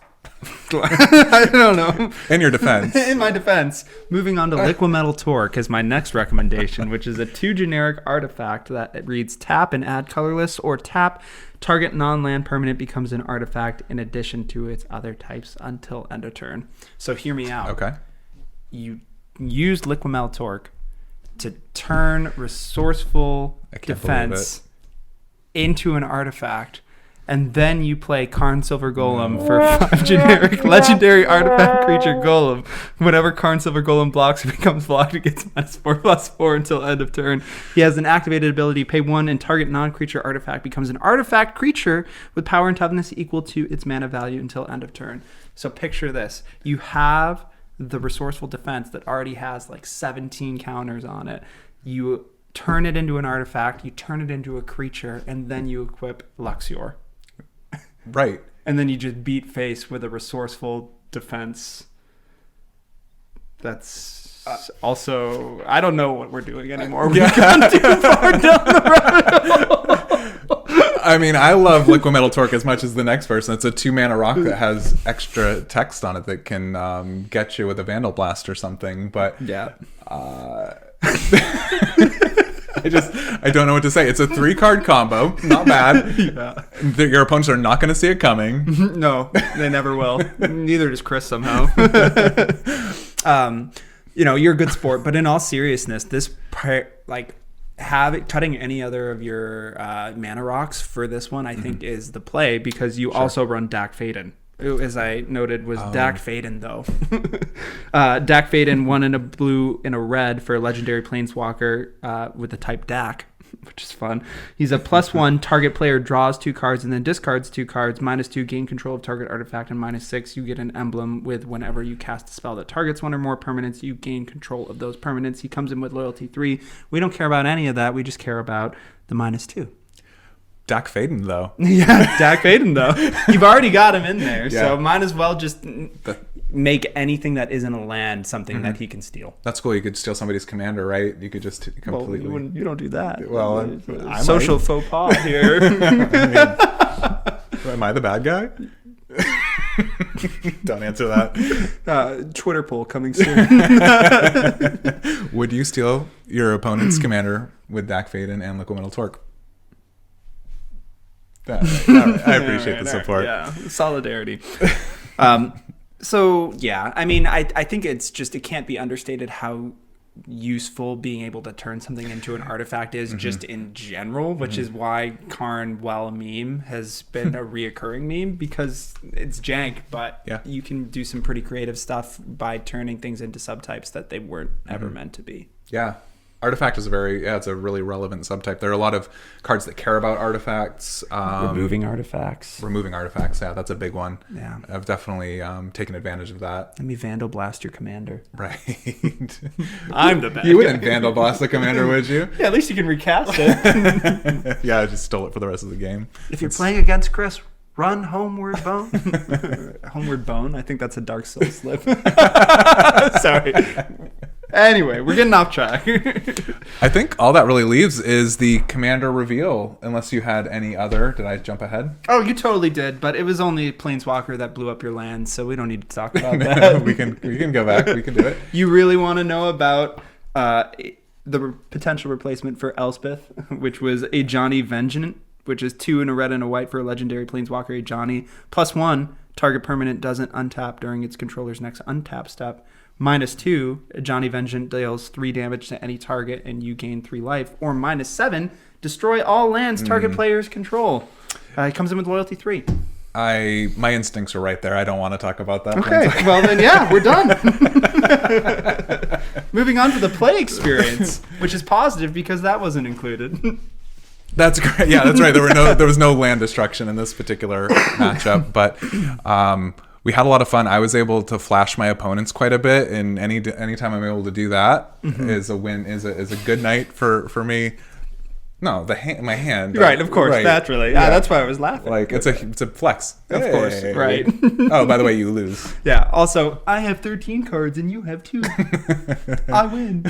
I don't know. In your defense. In my defense. Moving on to Liquimetal Torque is my next recommendation, which is a 2 generic artifact that it reads tap and add colorless, or tap, target non-land permanent becomes an artifact in addition to its other types until end of turn. So hear me out. Okay. You used Liquimetal Torque to turn Resourceful Defense into an artifact, and then you play Karn Silver Golem for 5 generic legendary artifact creature golem. Whenever Karn Silver Golem blocks, it becomes blocked. It gets -4/+4 until end of turn. He has an activated ability, pay 1, and target non-creature artifact becomes an artifact creature with power and toughness equal to its mana value until end of turn. So picture this. You have the Resourceful Defense that already has like 17 counters on it. You turn it into an artifact, you turn it into a creature, and then you equip Luxior. Right. And then you just beat face with a Resourceful Defense. That's also... I don't know what we're doing anymore. We've gone too far down the road. I mean, I love Liquimetal Torque as much as the next person. It's a 2-mana rock that has extra text on it that can get you with a Vandal Blast or something. But yeah. I don't know what to say. It's a 3-card combo. Not bad. Yeah. Your opponents are not going to see it coming. No, they never will. Neither does Chris somehow. You're a good sport, but in all seriousness, this cutting any other of your mana rocks for this one, I think, is the play, because you also run Dak Faden. As I noted, was Dak Faden, though. Dak Faden, 1 in a blue and a red for a legendary planeswalker with the type Dak, which is fun. He's a +1, target player draws 2 cards and then discards 2 cards, -2, gain control of target artifact, and -6, you get an emblem with whenever you cast a spell that targets 1 or more permanents, you gain control of those permanents. He comes in with loyalty 3. We don't care about any of that. We just care about the -2. Dak Faden, though. Yeah, Dak Faden, though. You've already got him in there, so might as well just make anything that isn't a land something that he can steal. That's cool. You could steal somebody's commander, right? You could just completely... Well, you don't do that. Well, I social might. faux pas here. Am I the bad guy? Don't answer that. Twitter poll coming soon. Would you steal your opponent's commander with Dak Faden and Liquimetal Torque? All right. I appreciate the support. Yeah, solidarity. So yeah, I mean, I think it can't be understated how useful being able to turn something into an artifact is just in general, which is why Karn, while a meme, has been a reoccurring meme, because it's jank, but you can do some pretty creative stuff by turning things into subtypes that they weren't ever meant to be. Yeah. Artifact is it's a really relevant subtype. There are a lot of cards that care about artifacts. Removing artifacts. Yeah, that's a big one. Yeah. I've definitely taken advantage of that. Let me Vandal Blast your commander. Right. I'm the bad You wouldn't Vandal Blast the commander, would you? Yeah, at least you can recast it. Yeah, I just stole it for the rest of the game. If you're playing against Chris, Run, homeward bone. Homeward bone? I think that's a Dark Souls slip. Sorry. Anyway, we're getting off track. I think all that really leaves is the commander reveal, unless you had any other. Did I jump ahead? Oh, you totally did, but it was only Planeswalker that blew up your land, so we don't need to talk about that. we can go back. We can do it. You really want to know about the potential replacement for Elspeth, which was a Johnny Vengeance, which is 2 and a red and a white for a legendary Planeswalker, a Johnny. +1, target permanent doesn't untap during its controller's next untap step. -2, Johnny Vengeance deals 3 damage to any target and you gain 3 life. Or -7, destroy all lands target players control. It comes in with loyalty 3. My instincts are right there. I don't want to talk about that. Okay, well then, yeah, we're done. Moving on to the play experience, which is positive because that wasn't included. That's great. Yeah, that's right. There was no land destruction in this particular matchup, but we had a lot of fun. I was able to flash my opponents quite a bit, and anytime I'm able to do that is a win. Is a good night for me. No, my hand. Right, of course, right. naturally. Yeah, that's why I was laughing. Like it's a flex. Of course, right. Oh, by the way, you lose. Yeah. Also, I have 13 cards and you have 2. I win.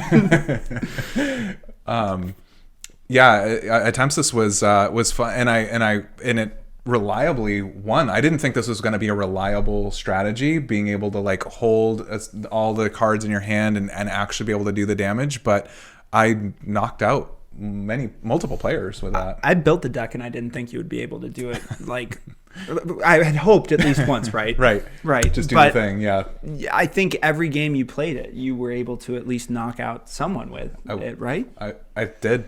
Atemsis was fun, and it reliably won. I didn't think this was going to be a reliable strategy, being able to like hold all the cards in your hand and actually be able to do the damage, but I knocked out multiple players with that. I built the deck and I didn't think you would be able to do it. Like I had hoped at least once, right? Right. Just do the thing, yeah. I think every game you played it, you were able to at least knock out someone with it, right? I did.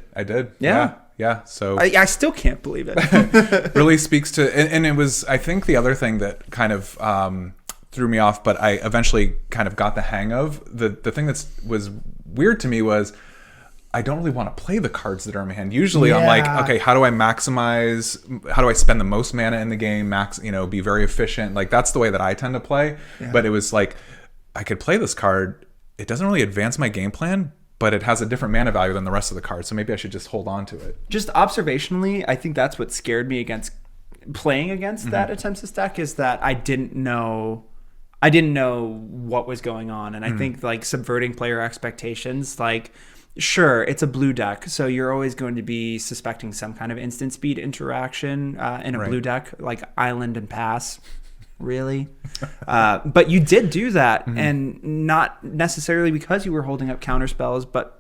Yeah. So I still can't believe it. Really speaks to, and it was, I think the other thing that kind of threw me off, but I eventually kind of got the hang of, the thing that was weird to me was, I don't really want to play the cards that are in my hand. Usually I'm like, okay, how do I spend the most mana in the game, be very efficient. Like that's the way that I tend to play. Yeah. But it was like, I could play this card. It doesn't really advance my game plan, but it has a different mana value than the rest of the cards. So maybe I should just hold on to it. Just observationally, I think that's what scared me against playing against that Atemsis deck, is that I didn't know what was going on. And I think like subverting player expectations, like, sure, it's a blue deck, so you're always going to be suspecting some kind of instant speed interaction in a blue deck, like Island and Pass. Really? But you did do that, and not necessarily because you were holding up counter spells, but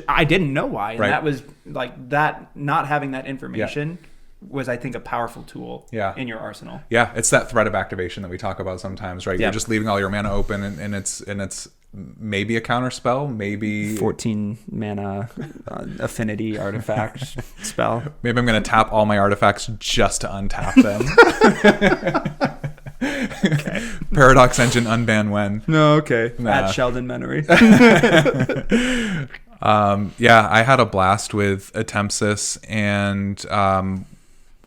I didn't know why. And that was like that, not having that information was, I think, a powerful tool in your arsenal. Yeah, it's that threat of activation that we talk about sometimes, right? You're just leaving all your mana open, and it's maybe a counter spell, maybe 14 mana affinity artifact spell. Maybe I'm going to tap all my artifacts just to untap them. Okay. Paradox Engine unban when. No, okay. At Sheldon Menery. I had a blast with Atemsis, and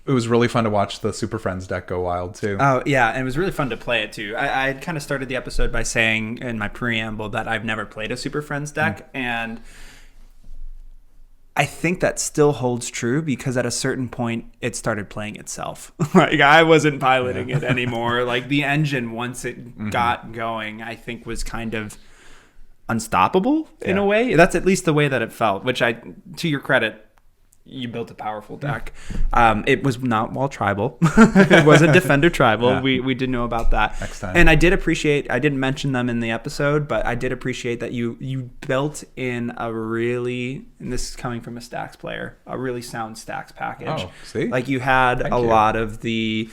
it was really fun to watch the Super Friends deck go wild too. Oh yeah, and it was really fun to play it too. I had kind of started the episode by saying in my preamble that I've never played a Super Friends deck, and I think that still holds true because at a certain point it started playing itself. Like I wasn't piloting it anymore. Like the engine, once it got going, I think was kind of unstoppable in a way. That's at least the way that it felt, which to your credit, you built a powerful deck. It was not wall tribal. It wasn't defender tribal. Yeah. We did know about that. Next time. And I didn't mention them in the episode, but I did appreciate that you built in a really, and this is coming from a Stacks player, a really sound Stacks package. Oh, see? Like you had a lot of the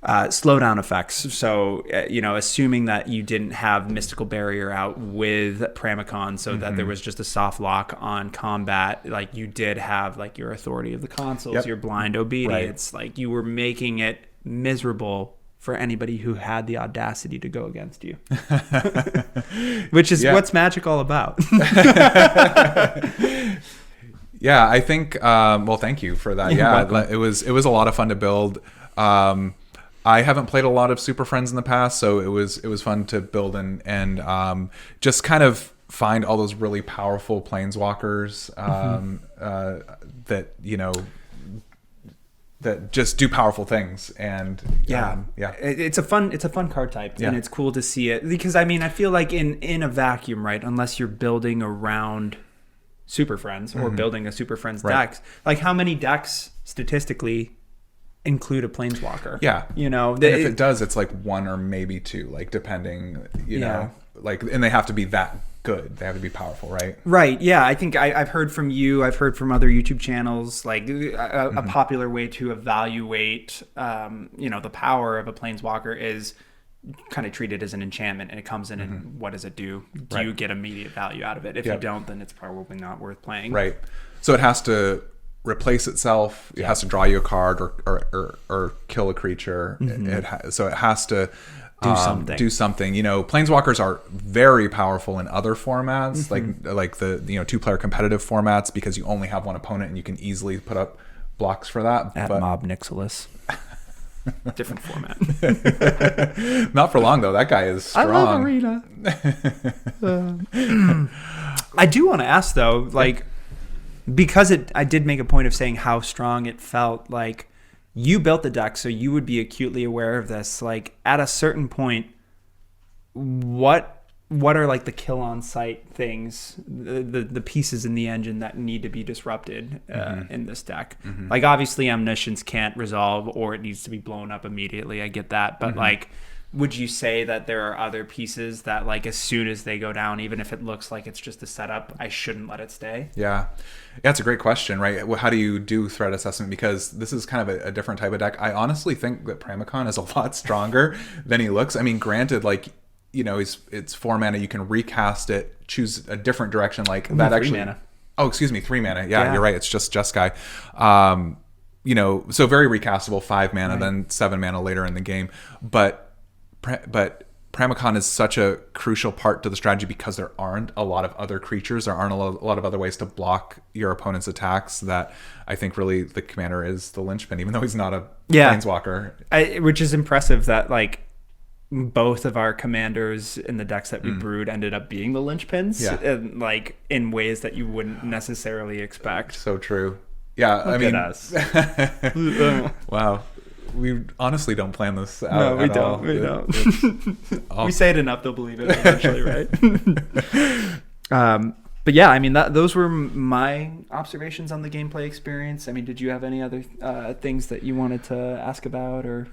slowdown effects. So, assuming that you didn't have Mystical Barrier out with Pramikon, so that there was just a soft lock on combat, like you did have like your Authority of the Consuls, your Blind Obedience, like you were making it miserable for anybody who had the audacity to go against you. Which is what's Magic all about. Yeah, I think, thank you for that. It was a lot of fun to build. I haven't played a lot of Super Friends in the past, so it was fun to build and just kind of find all those really powerful planeswalkers that that just do powerful things. And it's a fun card type, and it's cool to see it, because I mean, I feel like in a vacuum, right, unless you're building around Super Friends or building a Super Friends deck, like how many decks statistically include a planeswalker? You know, and if it does, it's like one or maybe two, like depending, you know, like, and they have to be that good. They have to be powerful, right? Right. Yeah. I think I've heard from you. I've heard from other YouTube channels. Like a popular way to evaluate, the power of a planeswalker is kind of treat it as an enchantment, and it comes in and what does it do? Do you get immediate value out of it? If you don't, then it's probably not worth playing. Right. So it has to replace itself. It has to draw you a card or kill a creature. So it has to do something. You know, planeswalkers are very powerful in other formats, like the 2-player competitive formats, because you only have one opponent and you can easily put up blocks for that. At Mob Nixilis. Different format. Not for long though. That guy is strong. I love Arena. I do want to ask though, like, because I did make a point of saying how strong it felt. Like, you built the deck, so you would be acutely aware of this. Like, at a certain point, what are like the kill on sight things, the pieces in the engine that need to be disrupted in this deck? Like, obviously Omniscience can't resolve, or it needs to be blown up immediately. I get that, but like, would you say that there are other pieces that, like, as soon as they go down, even if it looks like it's just a setup, I shouldn't let it stay? Yeah, it's a great question, right? How do you do threat assessment? Because this is kind of a different type of deck. I honestly think that Pramikon is a lot stronger than he looks. I mean, granted, like, you know, it's 4 mana. You can recast it, choose a different direction. Like that actually. 3 mana. Oh, excuse me, 3 mana. Yeah, you're right. It's just Guy. You know, so very recastable. 5 mana, then 7 mana later in the game. But Pramikon is such a crucial part to the strategy because there aren't a lot of other creatures. There aren't a lot of other ways to block your opponent's attacks, that I think really the commander is the linchpin, even though he's not a planeswalker. Which is impressive that, like, both of our commanders in the decks that we brewed ended up being the linchpins, and, like, in ways that you wouldn't necessarily expect. So true. Yeah, Look at us. Wow. We honestly don't plan this out. No, we don't. We don't. We say it enough, they'll believe it eventually, right? But yeah, I mean, those were my observations on the gameplay experience. I mean, did you have any other things that you wanted to ask about, or?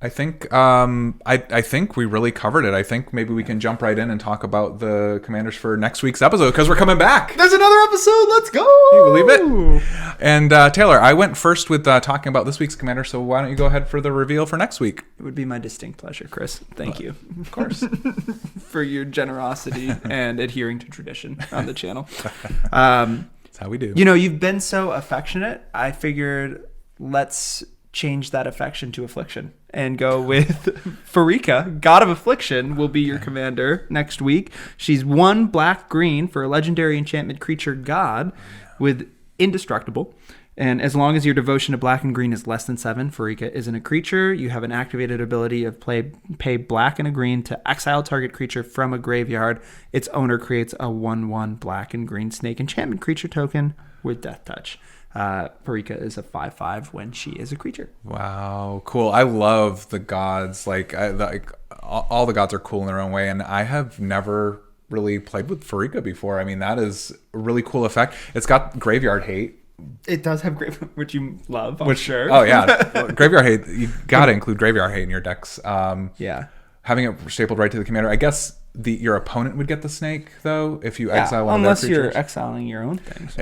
I think I think we really covered it. I think maybe we can jump right in and talk about the commanders for next week's episode, because we're coming back. There's another episode. Let's go. Can you believe it? And Taylor, I went first with talking about this week's commander, so why don't you go ahead for the reveal for next week? It would be my distinct pleasure, Chris. Thank you. Of course. For your generosity and adhering to tradition on the channel. That's how we do. You know, you've been so affectionate. I figured let's change that affection to affliction and go with Pharika, God of Affliction, will be your commander next week. She's 1 black-green for a legendary enchantment creature god with indestructible. And as long as your devotion to black and green is less than 7, Pharika isn't a creature. You have an activated ability of pay black and a green to exile target creature from a graveyard. Its owner creates a 1/1 black and green snake enchantment creature token with Death Touch. Pharika is a 5/5 when she is a creature. Wow, cool. I love the gods. Like all the gods are cool in their own way, and I have never really played with Pharika before. I mean, that is a really cool effect. It's got graveyard hate. It does have which you love, I'm sure. Oh yeah, graveyard hate. You gotta include graveyard hate in your decks. Having it stapled right to the commander. I guess your opponent would get the snake though if you exile one of their creatures. Unless you're exiling your own things.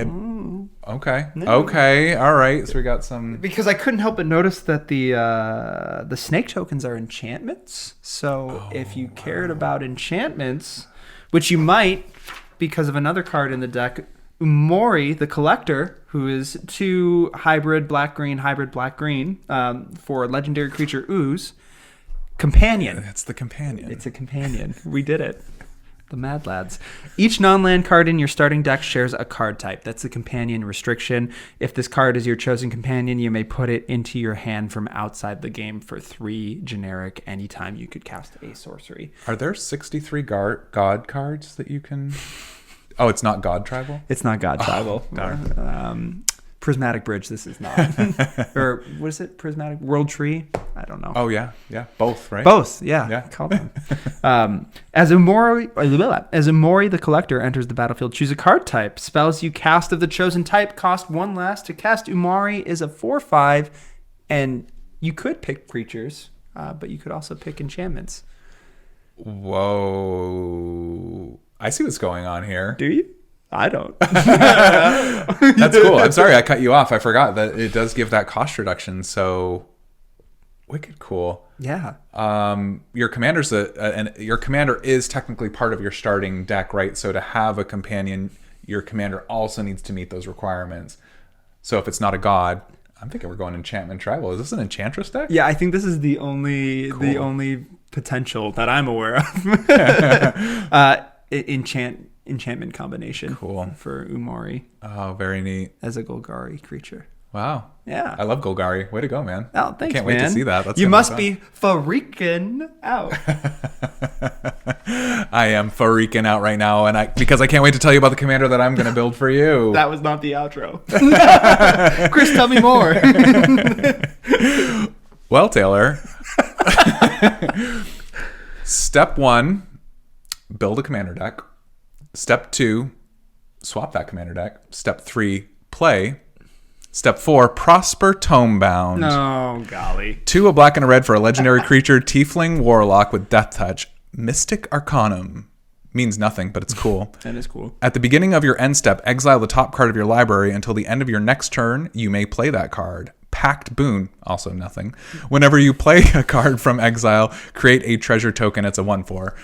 Okay. No. Okay. All right. So we got some. Because I couldn't help but notice that the snake tokens are enchantments. So if you cared about enchantments, which you might because of another card in the deck, Umori, the Collector, who is 2 hybrid black-green for a legendary creature ooze. Companion. It's the companion. It's a companion. We did it. The Mad Lads. Each non-land card in your starting deck shares a card type. That's the companion restriction. If this card is your chosen companion, you may put it into your hand from outside the game for 3 generic anytime you could cast a sorcery. Are there 63 god cards that you can... Oh, it's not God Tribal? It's not God Tribal. Darn. Prismatic Bridge, this is not. Or what is it? Prismatic World Tree? I don't know. Oh, yeah. Yeah. Both, right? Both, yeah. Yeah. Call them. As Umori the Collector enters the battlefield, choose a card type. Spells you cast of the chosen type cost 1 less. To cast Umori is a 4/5, and you could pick creatures, but you could also pick enchantments. Whoa. I see what's going on here. Do you? I don't. That's cool. I'm sorry I cut you off. I forgot that it does give that cost reduction. So wicked cool. Yeah. Your commander's and your commander is technically part of your starting deck, right? So to have a companion, your commander also needs to meet those requirements. So if it's not a god, I'm thinking we're going enchantment tribal. Is this an enchantress deck? Yeah, I think this is the only potential that I'm aware of. Enchantment combination. Cool. For Umori. Oh, very neat. As a Golgari creature. Wow. Yeah. I love Golgari. Way to go, man. Oh, thanks, Can't man. wait to see that. You must be freaking out. I am freaking out right now, and because I can't wait to tell you about the commander that I'm going to build for you. That was not the outro. Chris, tell me more. Well, Taylor. Step 1, build a commander deck. Step 2, swap that commander deck. Step 3, play. Step 4, Prosper Tomebound. Oh, golly. 2, a black and a red for a legendary creature, Tiefling Warlock with Death Touch. Mystic Arcanum. Means nothing, but it's cool. That is cool. At the beginning of your end step, exile the top card of your library until the end of your next turn. You may play that card. Pact Boon, also nothing. Whenever you play a card from exile, create a treasure token. It's a 1/4.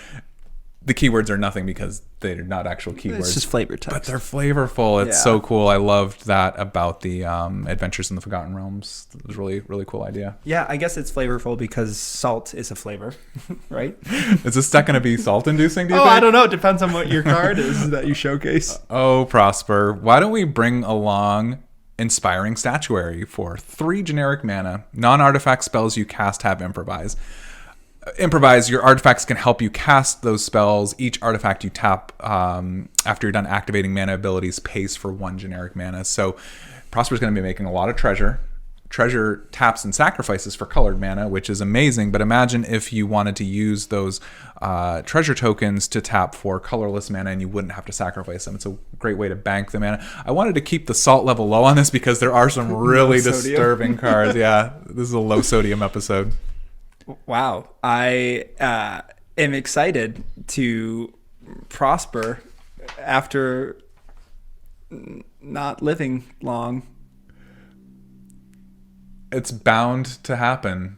The keywords are nothing because they're not actual keywords. It's just flavor text. But they're flavorful. It's so cool. I loved that about the Adventures in the Forgotten Realms. It was really, really cool idea. Yeah, I guess it's flavorful because salt is a flavor, right? Is this deck going to be salt-inducing, do you Oh, think? I don't know. It depends on what your card is that you showcase. Oh, Prosper. Why don't we bring along Inspiring Statuary for 3 generic mana. Non-artifact spells you cast have improvise. Your artifacts can help you cast those spells. Each artifact you tap after you're done activating mana abilities pays for 1 generic mana. So Prosper's going to be making a lot of treasure. Treasure taps and sacrifices for colored mana, which is amazing. But imagine if you wanted to use those treasure tokens to tap for colorless mana and you wouldn't have to sacrifice them. It's a great way to bank the mana. I wanted to keep the salt level low on this because there are some really disturbing cards. Yeah, this is a low sodium episode. Wow. I am excited to prosper after not living long. It's bound to happen.